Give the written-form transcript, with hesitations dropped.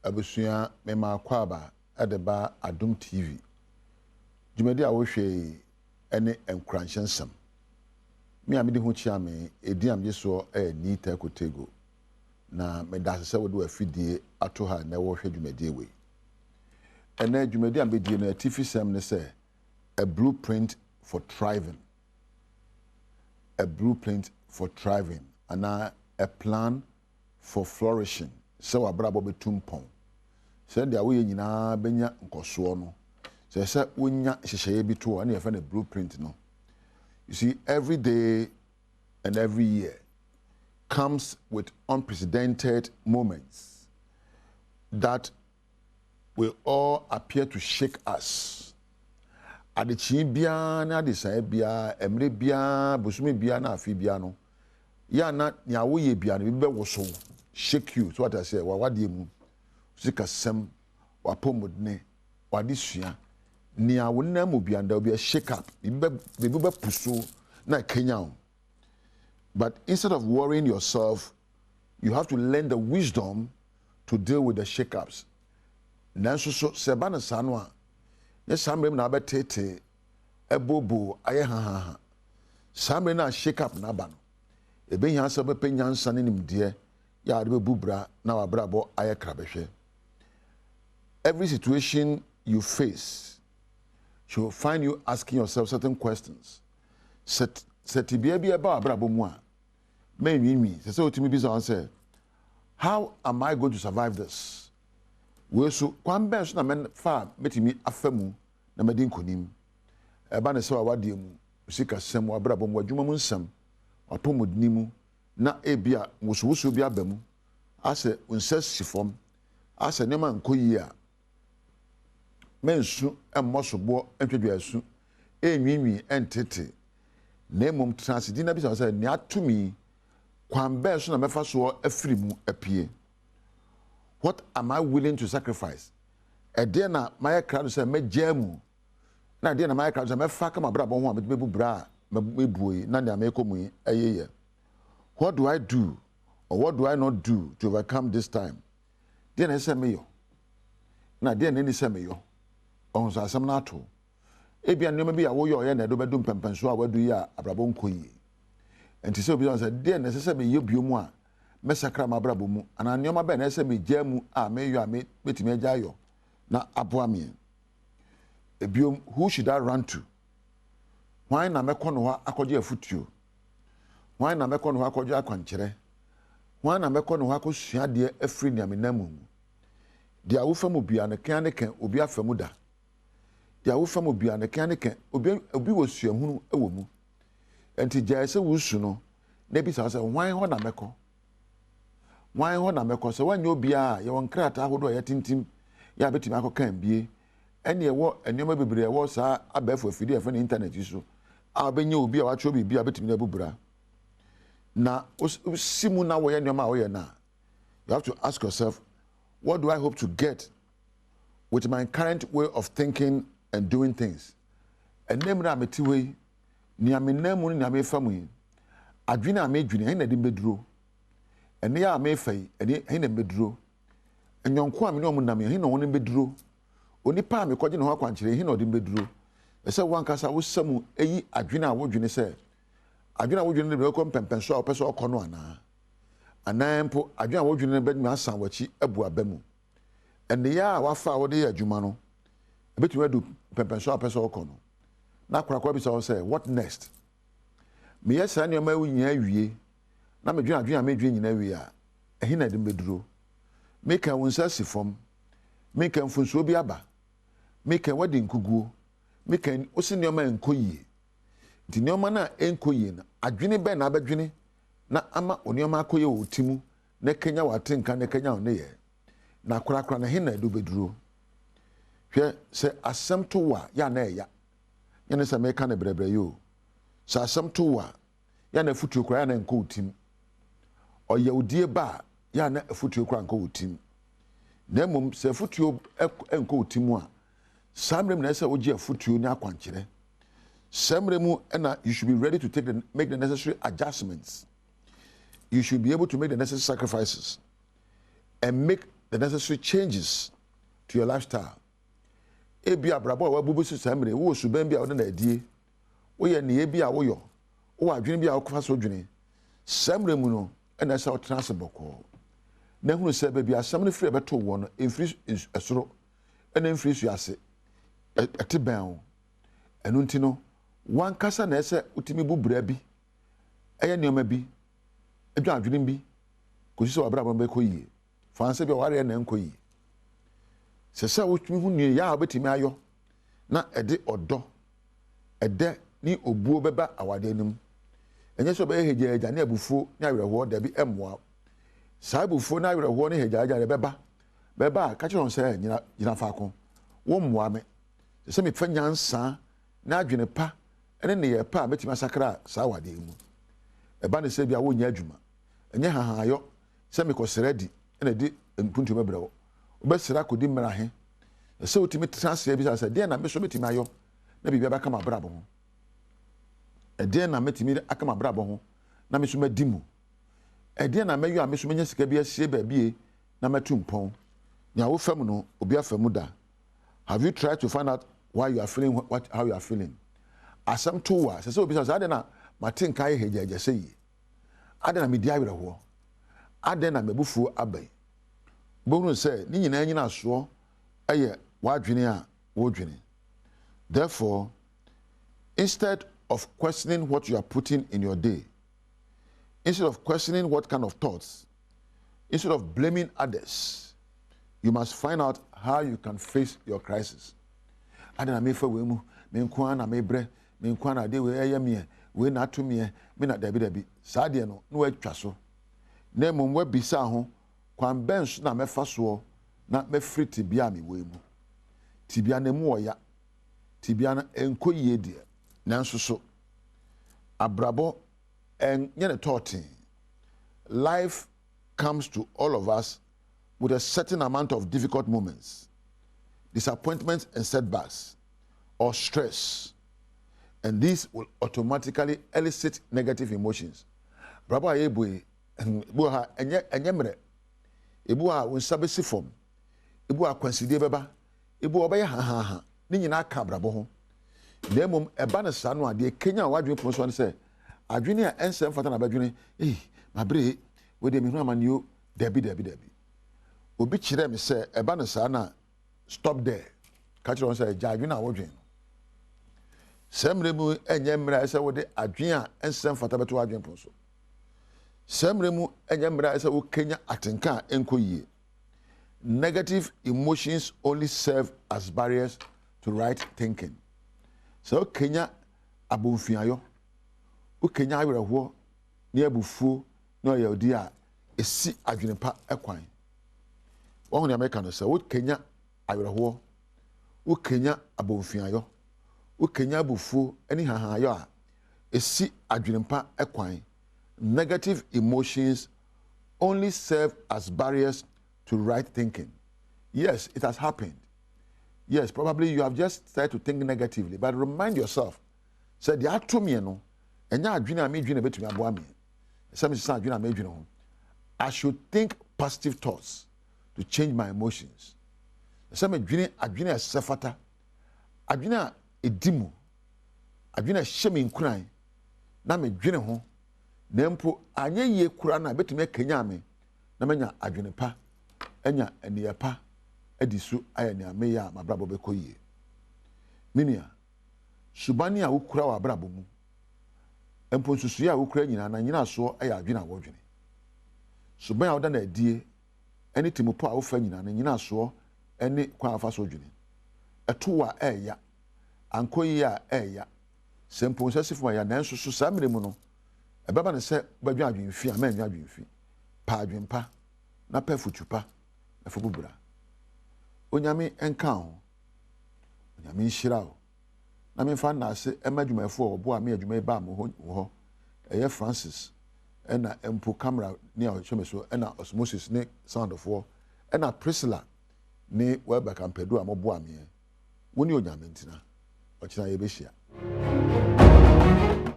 abusua mema kwaba adeba Adom TV. Dwumadi a wohwe ene Nkuranhyensem. Me amede ho chia me edi amye so ni takotego. Na medase se wode afidie ato ha na wohwe dwumadi we. Ene dwumadi ambedie na tifisem ne se a blueprint for thriving. A blueprint for thriving and a plan for flourishing. Se wabrabo betumpon. Se dia wo nyina benya nkoso no. Se wonya hyehyeye bi to na yefa na blueprint no. You see, every day and every year comes with unprecedented moments that will all appear to shake us. Adechi bia na adesai bia emre bia bosumi bia na afi bia no ya na nya wo ye bia no be woso shake you. So what I say wade mu sika sem wapomodne wade sua nia wona mu bia nda be shake up be puso na Kenya. But instead of worrying yourself, you have to learn the wisdom to deal with the shake-ups. Nanso so sebana sanwa yes samrem na betete ebobo aye ha samre na shake up na ba no ebe hia se bepe nyansa ne nimde ya de bebubra na wabrabo aye krabehwe. Every situation you face should find you asking yourself certain questions. Seti bia bia ba wabrabo mu a me se otimi bi say, how am I going to survive this? We so kwan ben so na men fa metimi afamu na medin konim e ba ne se wade mu sika sem wa brabo mu adwuma mu nsam apomodni mu na ebia woso bi abamu ase unsa sifom ase ne man koyi a mensu emmosobo entwedwa asu enwinwi entete na emom transidi na bi say ne atumi kwan ben so na mefa so afiri mu apie. What am I willing to sacrifice? A day na my crowd say me jamu. Na day na my crowd say me faka ma bra bon ho me bra me buoyi na na me komu ayeye. What do I do or what do I not do to overcome this time? Day na say me yo. Na day na ni say me yo. On so asem na to. Ebia nneoma bi ya wo yo ye na do bedum pempenso a wadu yi a abrabo nkoyi. Enti say obi say day na say me yo biomu a mesakra mabrabo mu ana nyoma be na ese me jamu a me yo a me betimi agya yo na aboa me ebiom. Who should I run to? Why na mekọ no ha akọje afutuo? Why na mekọ no ha akọje akwankyere? Why na mekọ no ha akọsua de afiri ne amenamu de awofam obia ne kan ne kan obi afamu da de awofam obia ne kan ne kan obi wosuahunu ewo mu enti gya ese wusu no na bi sa why ho na mekọ. Why ho na mekọ se wanyo bia ye won krata ahodo ya tintim ya betimi akokan bie ene ye wo enema bebre ye wo sa abafo afidi e fa na internet so a benye obi a wacho bibia betimi na bubura na simu na wo ye enema wo ye na. You have to ask yourself, what do I hope to get with my current way of thinking and doing things? Enem na metiwe ni amenamu ni amefamu adwene amedwene hen na de beduro ene ya amefai ene hen na beduro enyonko amene omunam hen na won beduro onipa amekọje ne ho akwankyere hen na ode beduro ese wankasa wosamu eyi adwene a wodwene se adwene a wodwene de bekom pempenso a opeso okono ana anampo adwene a wodwene bedmi asan wachi abu abamu ene ya wafa wode ya adwuma no ebetumi adu pempenso a opeso okono na kwakwa bi say what next? Me yes ani ma wunya awie na medwena adwena medwena nyina awie a ehi na de beduro meka wonsa sifom meka mfunso bi aba meka wadi nkuguo meka osinioma enkoyie di nioma na enkoyie na adwene be na abadwene na ama onioma akoye wo timu na Kenya watenka na Kenya one ye na korakora na ehi na do beduro hwe se asem to wa ya na eya yana se meka na brebre yo sa asem to wa ya na futuo kora ya na nko utim oyawdie ba ya na futuo kora nko utim na mum se futuo enko utim a samrem na se ogie futuo ni akwankyere samrem na you should be ready to make the necessary adjustments. You should be able to make the necessary sacrifices and make the necessary changes to your lifestyle. Ebi abrabo wa bubu su samre wo suban bia wo na adie wo ye ne bia wo yo wo adwene bia wo kofa so dwene samre mu no na sa wo transboko na hunu se ba bia samne free beto wo no enfiri esoro na enfiri su ase ete ban enu nti no wan kasa na ese utimi bubura bi eye neoma bi edwa adwene bi ko si so abrabo be ko yie fanse bia ware na nko yie sesa wotumi hu nie ya obetimi ayo na ede odo ede ni obuo beba awade anim enye so be hejaja na abufuo na awerɛhoɔ da bi emmoa saa abufuo na awerɛhoɔ ne hejaja de beba ka kyerɛ on sɛ nyina faako wo mmoa me sɛ me fa nyansa na adwene pa ene ne yɛ pa betimi asakra saa awade mu eba ne sɛ bia wo nya adwuma enye hahayo sɛ me kɔsrɛ di ene di mpuntu mebrɛwo obesira kodi mmara he sɛ utimi transe bi sɛ de na me so betimi ayo na bibia baka ma brabo ho de na metimi aka ma brabo ho na me so madimu de na meyo a me so menya sika bi asie ba bie na metu mpon nya wo fam no obi afamu da. Have you tried to find out why you are feeling how you are feeling? Asam to wa sɛ obi sɛ ade na matin kai hejaja sɛ yi ade na me di awere ho ade na mebufu abai bonu sɛ ni nyina nyina so ɛyɛ wadwene a wodwene. Therefore, instead of questioning what you are putting in your day, instead of questioning what kind of thoughts, instead of blaming others, you must find out how you can face your crisis. Ade na me fa we mu me nko na me bre me nko na de we ɛyɛ me we na to me na dabi saa de no na watwa so na mom wa bisa ho kwan bench na mefa so na mefiri tibia me we mu tibia na mu oya tibia na enko yie de nanso so abrabo en nye ne totin. Life comes to all of us with a certain amount of difficult moments, disappointments and setbacks or stress, and these will automatically elicit negative emotions. Brabo ayebue bu ha enye mre ebu a unsabesi form ebu a consider beba ebu obeye ha ni nyina ka brabo ho na mom eba ne sa no ade Kenya wadwe pon so ne se adwene a ensem fata na badwene mabre we de me hu amanio dabi obi kire me se eba ne sa na stop there ka kire on se adwene a wodwen semre mu enye mra se wo de adwene a ensem fata beto adwene pon so semre mu enye mra se wo Kenya atenka enko yie. Negative emotions only serve as barriers to right thinking. So Kenya abonfiayo o Kenya awerɛhoɔ ne abufuo na ɔyɛ odi a esi adwene pa ekwan wɔn ne America no sɛ o Kenya awerɛhoɔ o Kenya abonfiayo o Kenya abufuo ani hahayo a esi adwene pa ekwan. Negative emotions only serve as barriers to right thinking. Yes, it has happened. Yes, probably you have just started to think negatively, but remind yourself, say the atomie no, enya adwene a me dwene betumi aboa me. Say me say adwene a me dwene ho. I should think positive thoughts to change my emotions. Say me adwene a sefata. Adwene a edimu. Adwene a hyeme nkuran. Na me dwene ho. Na mpo anya ye kura na betumi akanya me. Na menya adwene pa. Enya eniye pa. Edisu ayanya me ya mabrabo bekoyie. Minia subani a wukura wa brabo mu. Empo nsusu a wukura nyina na nyina so aya adwene a wodwene. Suban a woda na adie eni timopo a wofa nyina na nyina so eni kwa afa so dwene. Eto wa eya ankoyi a eya. Sempo nsasifo ya na nsusu samre mu no. Ebaba ne se badwa adwenfi a ma nwa adwenfi. Pa adwenpa na pa futupa na fobubura. Onyame enka ho. Onyame nhyira ho. Na me fa na ase emadwumafo obo a me adwuma ba mo ho. Eye Francis ena empo camera ne a hweme so ena osmosis ne sound of war ena Priscilla ne Welbeck Ampedu a mo bo a me. Woni onyame ntina. Ochina ye behia.